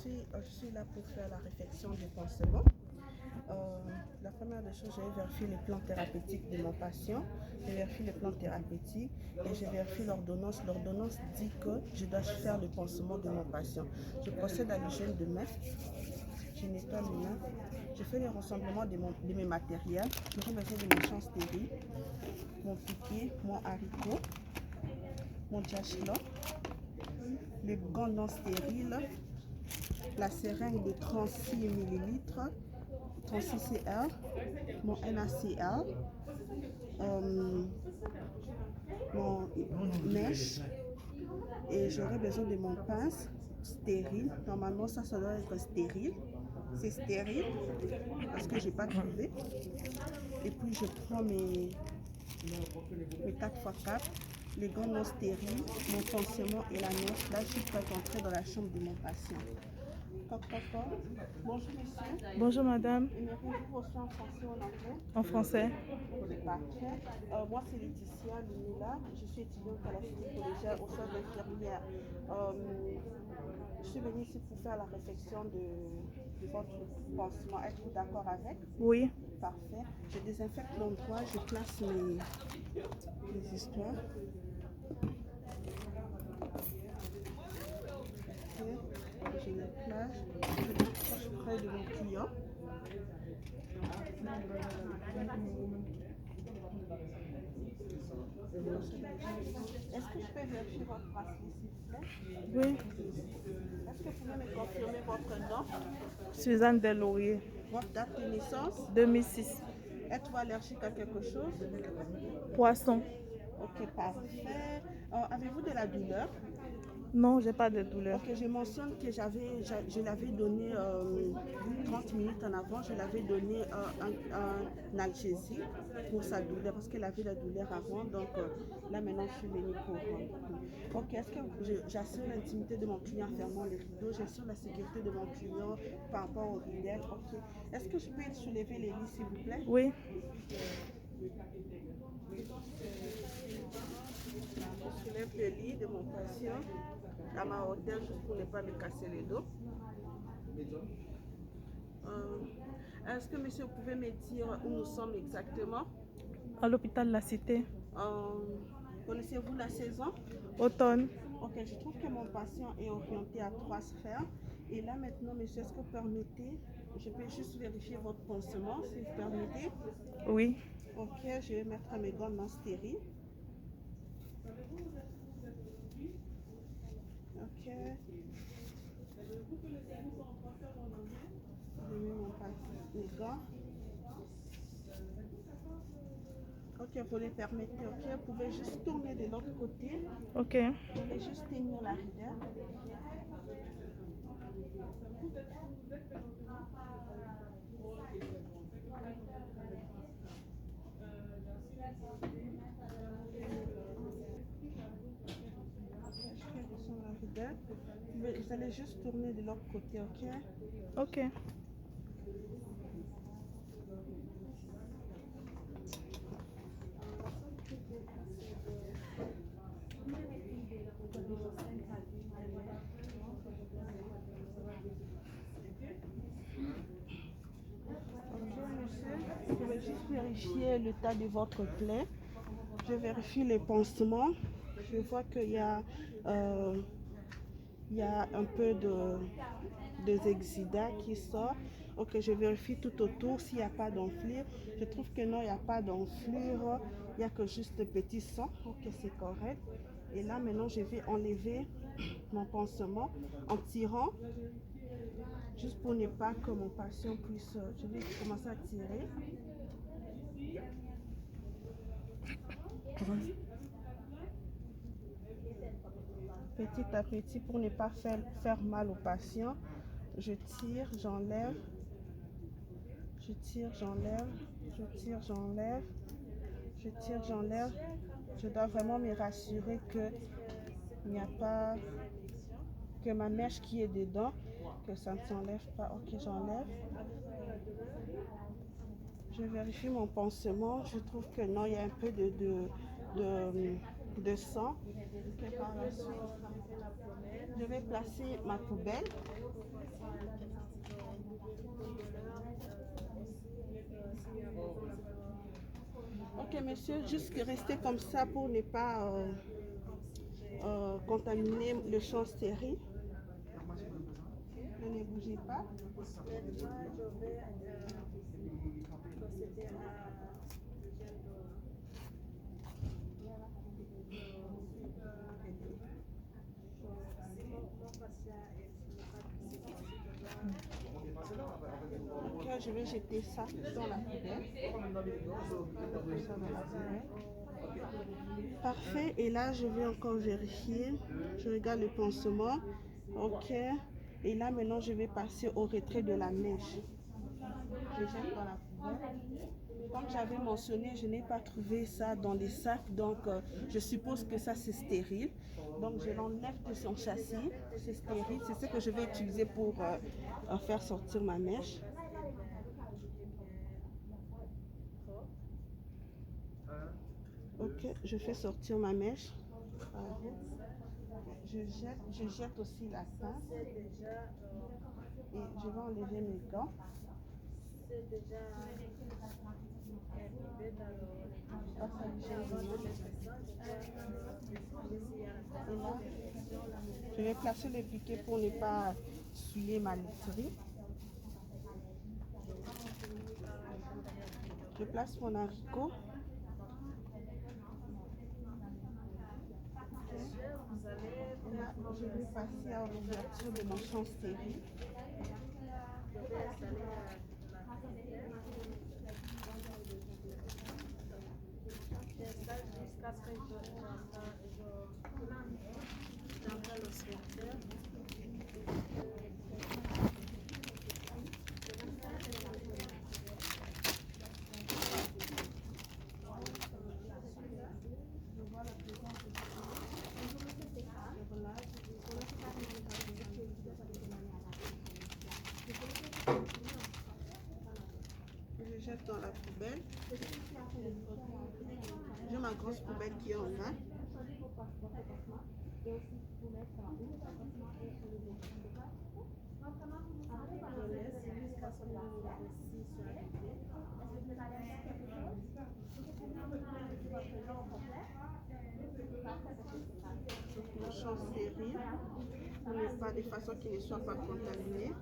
suis là pour faire la réflexion du pansement. La première des choses, j'ai vérifié les plans thérapeutiques de mon patient. J'ai vérifié les plans thérapeutiques et j'ai vérifié l'ordonnance. L'ordonnance dit que je dois faire le pansement de mon patient. Je procède à l'hygiène de main. Je nettoie mes mains. Je fais le rassemblement de mes matériels. Je besoin de mes champs stériles, mon piquet, mon haricot, mon diachylon, les gants non stériles, la seringue de 36 ml, 36 CR, mon NaCl, mon mèche, et j'aurai besoin de mon pince stérile. Normalement, ça doit être stérile. C'est stérile parce que j'ai pas trouvé. Et puis je prends mes 4x4, les gants non stériles, mon pansement et la mèche. Là, je suis prête à entrer dans la chambre de mon patient. Bonjour monsieur. Bonjour madame. Aimeriez-vous reçu en français ou en anglais? En français. C'est parfait. Moi c'est Laetitia Lunila. Je suis étudiante à la cité collégiale au sein d'infirmière. Je suis venue ici pour faire la réflexion de votre pansement. Êtes-vous d'accord avec? Oui. Parfait. Je désinfecte l'endroit, je place les histoires. Je les place, je les approche près de mon client. Est-ce que je peux vérifier votre bracelet s'il vous plaît? Oui. Est-ce que vous pouvez me confirmer votre nom? Suzanne Deslauriers. Votre date de naissance? 2006. Êtes-vous allergique à quelque chose? Poisson. Ok, parfait. Avez-vous de la douleur? Non, j'ai pas de douleur. Ok, je mentionne que je l'avais donné 30 minutes en avant, je l'avais donné un analgésique pour sa douleur parce qu'elle avait la douleur avant. Donc là maintenant je suis venue pour. Ok, est-ce que j'assure l'intimité de mon client en fermant les rideaux, j'assure la sécurité de mon client par rapport aux rideaux. Ok, est-ce que je peux soulever les lits s'il vous plaît? Oui. Je soulève le lit de mon patient à ma hauteur juste pour ne pas me casser le dos. Est-ce que monsieur, vous pouvez me dire où nous sommes exactement? À l'hôpital La Cité. Connaissez-vous la saison? Automne. Ok, je trouve que mon patient est orienté à 3 sphères. Et là maintenant, monsieur, est-ce que vous permettez, je peux juste vérifier votre pansement, si vous permettez? Oui. Ok, je vais mettre mes gants non stériles. Ok. Je mets mes gants. Ok, vous les permettez, ok? Vous pouvez juste tourner de l'autre côté. Ok. Vous pouvez juste tenir la rigueur. Vous allez juste tourner de l'autre côté, ok? Ok. Bonjour monsieur, je vais juste vérifier l'état de votre plaie. Je vérifie les pansements. Je vois qu'il y a un peu de exudat qui sort. Ok, je vérifie tout autour s'il n'y a pas d'enflure. Je trouve que non, il n'y a pas d'enflure. Il n'y a que juste de petits sang. Ok, c'est correct. Et là, maintenant, je vais enlever mon pansement en tirant. Juste pour ne pas que mon patient puisse... Je vais commencer à tirer. Petit à petit, pour ne pas faire mal au patient, je tire, j'enlève, je tire, j'enlève, je tire, j'enlève, je tire, j'enlève. Je dois vraiment me rassurer que il n'y a pas, que ma mèche qui est dedans, que ça ne s'enlève pas. Ok, j'enlève. Je vérifie mon pansement. Je trouve que non, il y a un peu de sang. Okay, par la suite, je vais placer ma poubelle. Ok, monsieur, juste restez comme ça pour ne pas contaminer le champ stérile. Ne bougez pas. Ok, je vais jeter ça dans la poubelle. Parfait, et là je vais encore vérifier. Je regarde le pansement. Ok, et là maintenant je vais passer au retrait de la mèche. Je jette dans la poubelle. Comme j'avais mentionné, je n'ai pas trouvé ça dans les sacs, donc je suppose que ça c'est stérile. Donc je l'enlève de son châssis, c'est stérile, c'est ce que je vais utiliser pour faire sortir ma mèche. Ok, je fais sortir ma mèche. Je jette aussi la pince et je vais enlever mes gants. Et là, je vais placer le piquet pour ne pas souiller ma literie. Je place mon haricot. Et là, je vais passer à l'ouverture de mon champ stérile. Je jette dans la poubelle. J'ai ma grosse poubelle qui est en bas. Mon champ stérile, pour ne pas, de façon qu'il ne soit pas contaminé.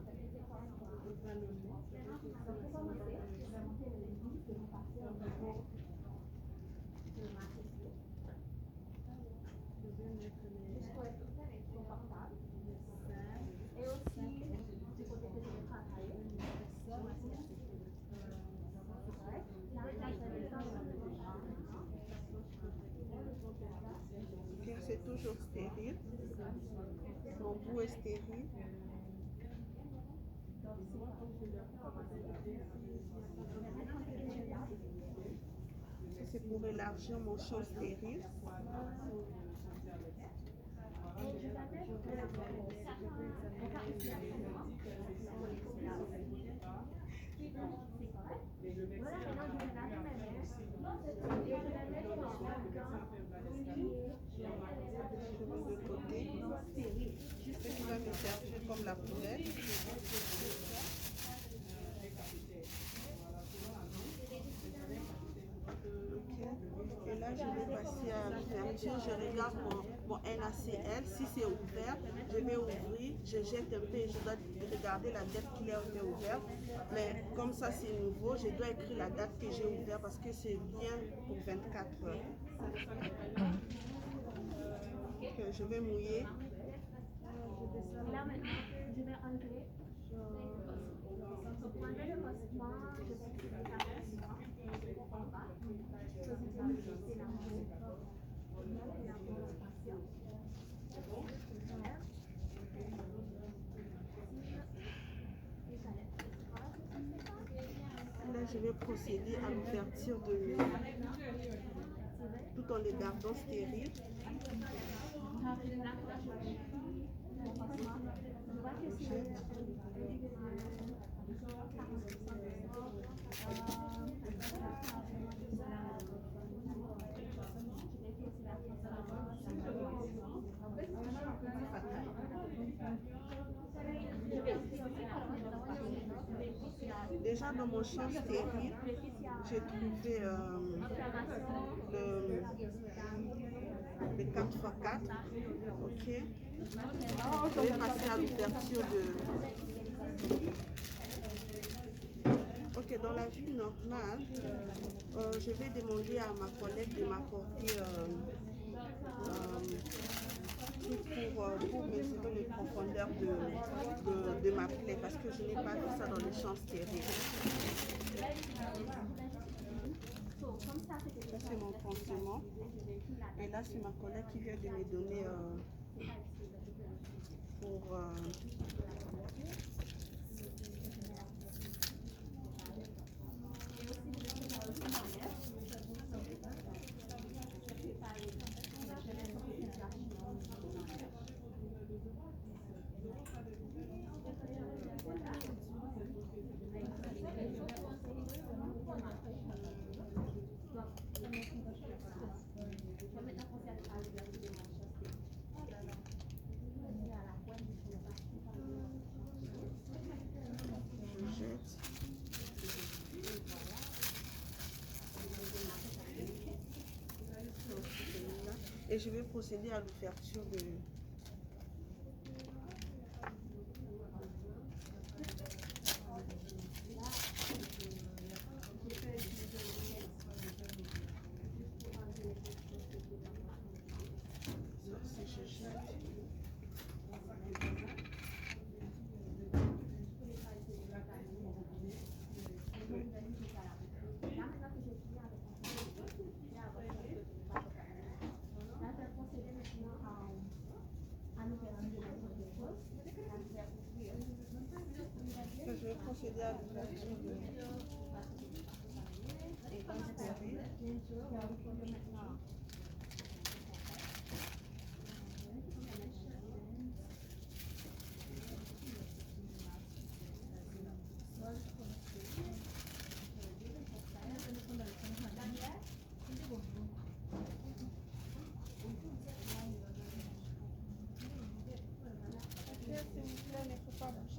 C'est toujours stérile. Mon bout est stérile. C'est pour élargir mon champ stérile. De côté, ce qui va me servir comme la poubelle. Et là, je vais passer à l'ouverture. Je regarde mon NaCl. Si c'est ouvert, je vais ouvrir. Je jette un peu et je dois regarder la date qu'il a été ouvert. Mais comme ça, c'est nouveau, je dois écrire la date que j'ai ouvert parce que c'est bien pour 24 heures. Okay, je vais mouiller. Là maintenant, je vais enlever. Pour enlever le costement, je vais créer la costement et je vais en bas. Je vais laisser la Là, je vais procéder à l'ouverture de tout en les gardant stériles. Déjà dans mon champ stérile, j'ai trouvé le 4x4. Ok. Je vais passer à l'ouverture de... Ok, dans la vie normale, je vais demander à ma collègue de m'apporter pour mesurer les profondeurs de ma plaie parce que je n'ai pas vu ça dans les champs stériles. Ça c'est mon pansement. Et là c'est ma collègue qui vient de me donner pour... Et je vais procéder à l'ouverture de... Je vais procéder à l'ouverture de...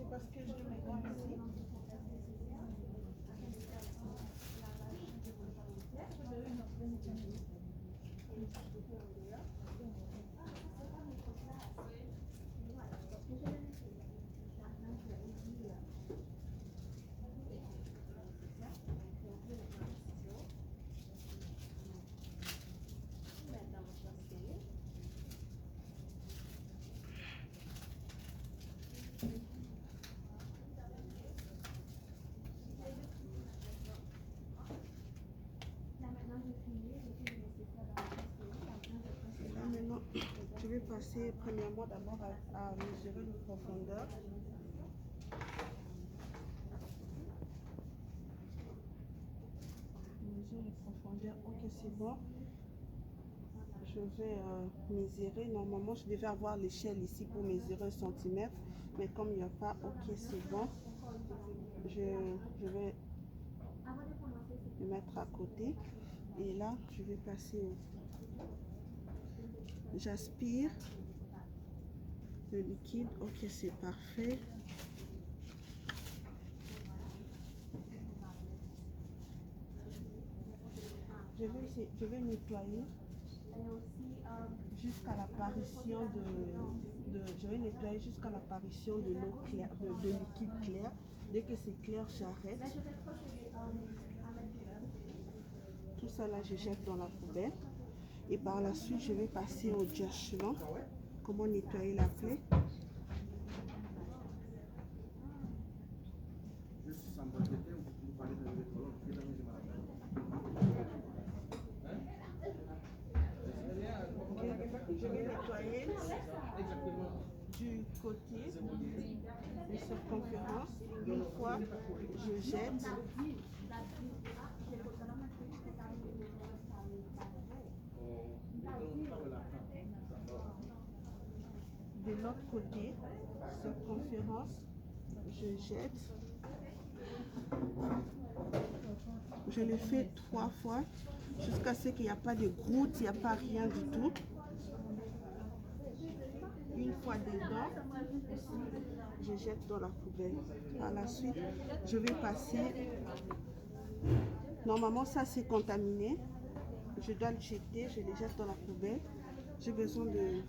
Parce que je me vois ici. Maintenant, je vais passer premièrement d'abord à mesurer les profondeurs. Mesurer les profondeurs, ok c'est bon. Je vais mesurer, normalement je devais avoir l'échelle ici pour mesurer 1 cm, mais comme il n'y a pas, ok c'est bon. Je vais le mettre à côté et là je vais passer au... J'aspire le liquide, ok c'est parfait. Je vais nettoyer jusqu'à l'apparition je vais nettoyer jusqu'à l'apparition de l'eau claire, de liquide clair. Dès que c'est clair, j'arrête. Tout ça là, je jette dans la poubelle. Et par la suite, je vais passer au jachement. Comment nettoyer la plaie. Je vais nettoyer du côté de circonférence. Une fois, je jette. De l'autre côté, circonférence, je jette. Je le fais 3 fois jusqu'à ce qu'il n'y a pas de gouttes, il n'y a pas rien du tout. Une fois dedans, je jette dans la poubelle. Par la suite, je vais passer. Normalement, ça c'est contaminé. Je dois le jeter, je les jette dans la poubelle. J'ai besoin de.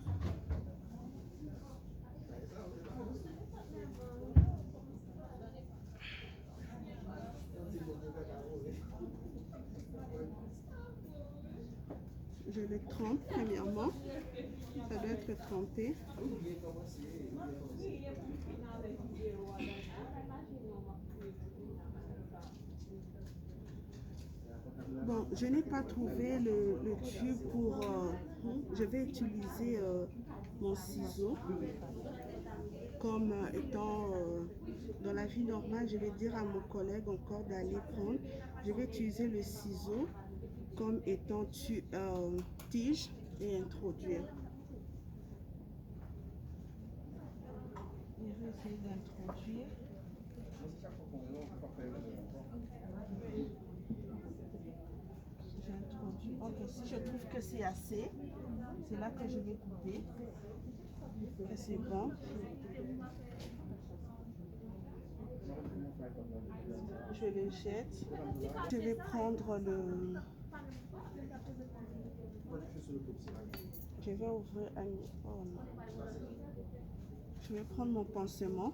Je les trempe premièrement. Ça doit être trempé. Bon, je n'ai pas trouvé le tube pour... je vais utiliser mon ciseau comme étant... dans la vie normale, je vais dire à mon collègue encore d'aller prendre. Je vais utiliser le ciseau comme étant tige et introduire. Je vais essayer d'introduire. J'introduis. Ok, si je trouve que c'est assez, c'est là que je vais couper. Et c'est bon. Je le jette. Je vais prendre le... Je vais ouvrir un... Oh non. Je vais prendre mon pansement.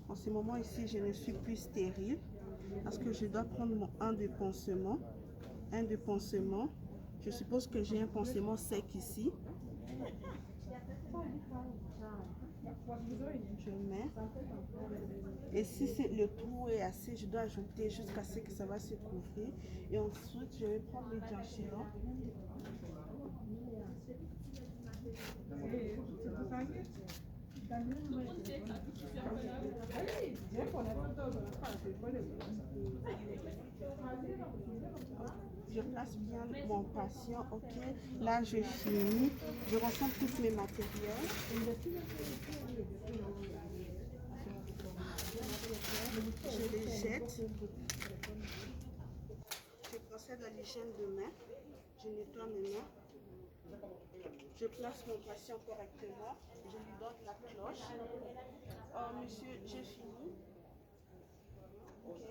En ce moment ici, je ne suis plus stérile parce que je dois prendre un de pansement. Un de pansement. Je suppose que j'ai un pansement sec ici. Je mets. Et si le trou est assez, je dois ajouter jusqu'à ce que ça va se couvrir. Et ensuite, je vais prendre le diachylon. Je place bien mon patient, ok. Là, je finis. Je rassemble tous mes matériels. Je les jette. Je procède à l'hygiène de main. Je nettoie mes mains. Je place mon patient correctement. Je lui donne la cloche. Monsieur, j'ai fini. Ok,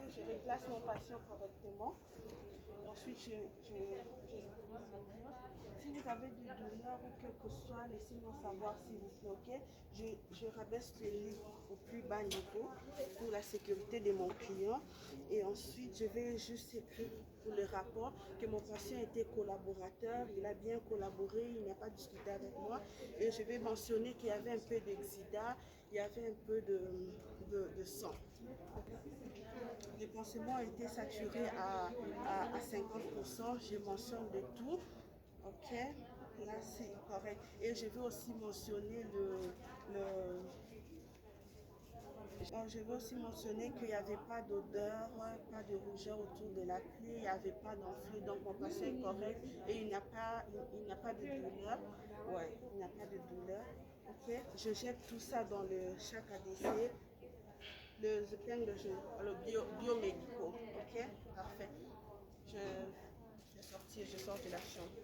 je replace mon patient correctement. Ensuite, si vous avez des douleurs ou quel que soit, laissez-moi savoir s'il vous plaît, ok? Je rabaisse le lit au plus bas niveau pour la sécurité de mon client. Et ensuite, je vais juste écrire pour le rapport que mon patient était collaborateur, il a bien collaboré, il n'a pas discuté avec moi. Et je vais mentionner qu'il y avait un peu d'exida, il y avait un peu de sang. Le pansement a été saturé à 50%. Je mentionne de tout. Ok, là c'est correct. Et je vais aussi mentionner je vais aussi mentionner qu'il n'y avait pas d'odeur, pas de rougeur autour de la plaie, il n'y avait pas d'enflure, donc mon patient est correct et il n'y a pas de douleur. Ouais, il n'y a pas de douleur. Ok, je jette tout ça dans le chac ADC. Le biomédicaux, ok, parfait. Je sors de la chambre.